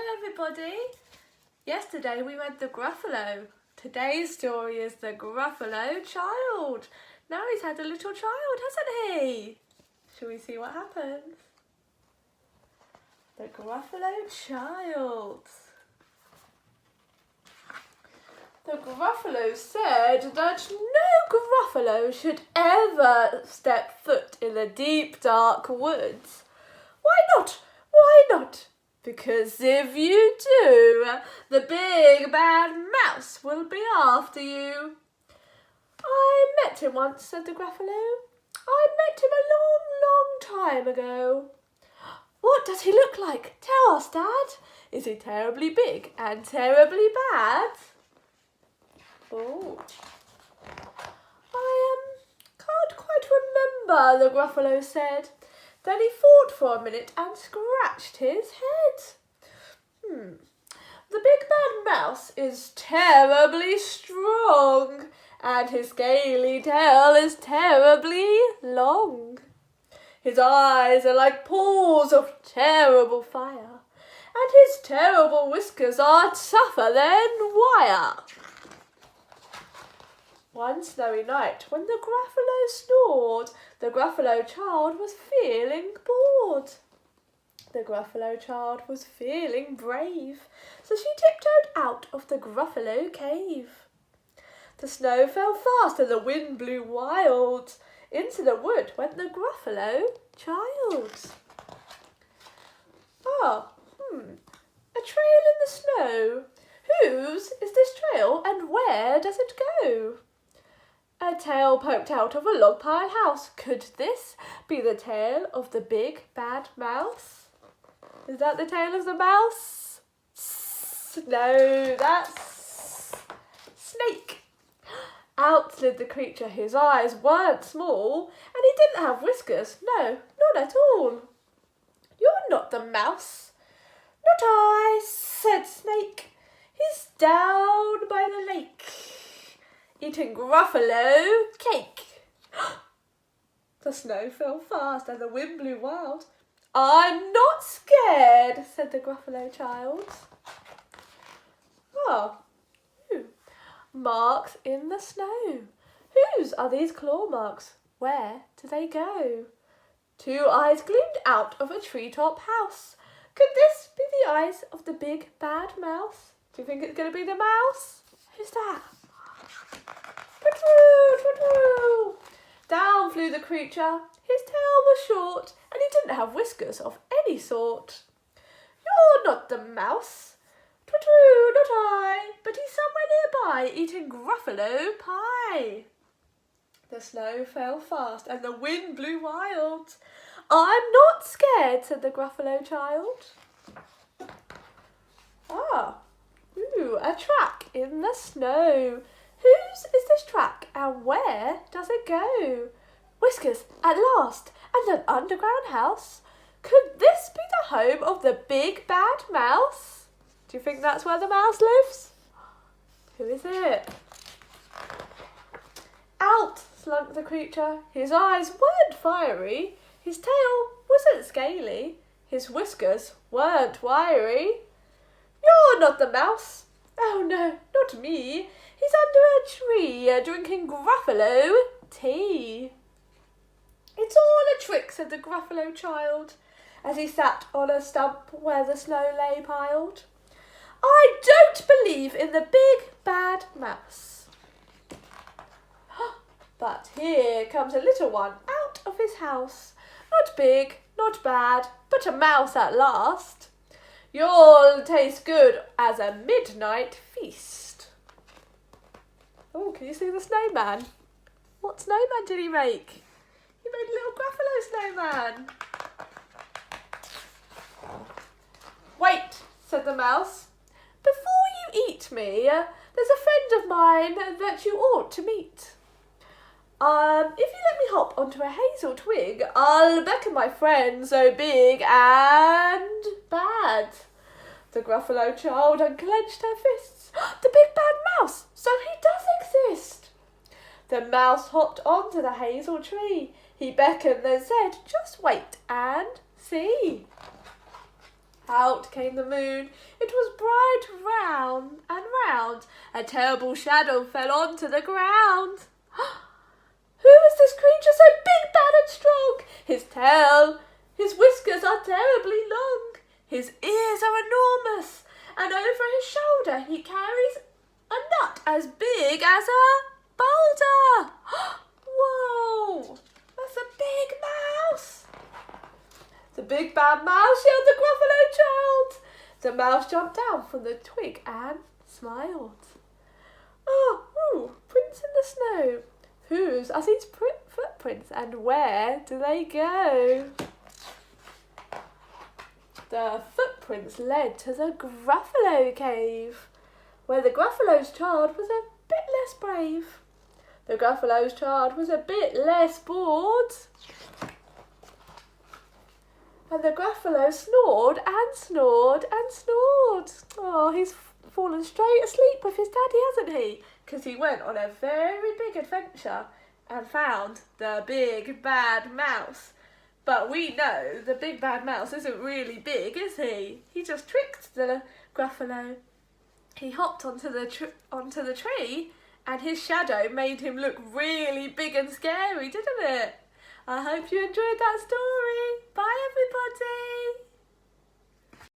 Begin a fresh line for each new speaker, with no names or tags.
Hello everybody! Yesterday we read the Gruffalo. Today's story is the Gruffalo child. Now he's had a little child, hasn't he? Shall we see what happens? The Gruffalo child. The Gruffalo said that no Gruffalo should ever step foot in the deep dark woods. Why not? Why not? Because if you do, the big bad mouse will be after you. I met him once, said the Gruffalo. I met him a long, long time ago. What does he look like? Tell us, Dad. Is he terribly big and terribly bad? Oh. I can't quite remember, the Gruffalo said. Then he thought for a minute and scratched his head. The big bad mouse is terribly strong, and his scaly tail is terribly long. His eyes are like pools of terrible fire, and his terrible whiskers are tougher than wire. One snowy night, when the Gruffalo snored, the Gruffalo child was feeling bored. The Gruffalo child was feeling brave, so she tiptoed out of the Gruffalo cave. The snow fell fast and the wind blew wild. Into the wood went the Gruffalo child. A trail in the snow. Whose is this trail and where does it go? A tail poked out of a log pile house. Could this be the tail of the big bad mouse? Is that the tail of the mouse? No, that's snake. Out slid the creature. His eyes weren't small and he didn't have whiskers. No, not at all. You're not the mouse. Not I, said Snake. He's down by the lake, eating Gruffalo cake. The snow fell fast and the wind blew wild. I'm not scared, said the Gruffalo child. Marks in the snow. Whose are these claw marks? Where do they go? 2 eyes gleamed out of a treetop house. Could this be the eyes of the big bad mouse? Do you think it's going to be the mouse? Who's that? Twit-twoo! Down flew the creature. His tail was short and he didn't have whiskers of any sort. You're not the mouse. Twit-twoo, not I, but he's somewhere nearby eating Gruffalo pie. The snow fell fast and the wind blew wild. I'm not scared, said the Gruffalo child. A track in the snow. Whose is this track and where does it go? Whiskers at last and an underground house. Could this be the home of the big bad mouse? Do you think that's where the mouse lives? Who is it? Out slunk the creature. His eyes weren't fiery. His tail wasn't scaly. His whiskers weren't wiry. You're not the mouse. Oh no, not me. He's under a tree drinking Gruffalo tea. It's all a trick, said the Gruffalo child, as he sat on a stump where the snow lay piled. I don't believe in the big bad mouse. But here comes a little one out of his house. Not big, not bad, but a mouse at last. You'll taste good as a midnight feast. Oh, can you see the snowman? What snowman did he make? He made a little Gruffalo snowman. Wait, said the mouse. Before you eat me, there's a friend of mine that you ought to meet. If you let me hop onto a hazel twig, I'll beckon my friend so big and bad. The Gruffalo child unclenched her fists. The big bad mouse, so he does exist. The mouse hopped onto the hazel tree. He beckoned and said, just wait and see. Out came the moon. It was bright round and round. A terrible shadow fell onto the ground. Who is this creature so big, bad and strong? His whiskers are terribly long. His ears are enormous, and over his shoulder he carries a nut as big as a boulder. Whoa, that's a big mouse. The big bad mouse, yelled the Gruffalo child. The mouse jumped down from the twig and smiled. Oh, prints in the snow. Whose are these footprints and where do they go? The footprints led to the Gruffalo cave, where the Gruffalo's child was a bit less brave. The Gruffalo's child was a bit less bored. And the Gruffalo snored and snored and snored. Oh, he's fallen straight asleep with his daddy, hasn't he? Because he went on a very big adventure and found the big bad mouse. But we know the big bad mouse isn't really big, is he? He just tricked the Gruffalo. He hopped onto the tree and his shadow made him look really big and scary, didn't it? I hope you enjoyed that story. Bye, everybody.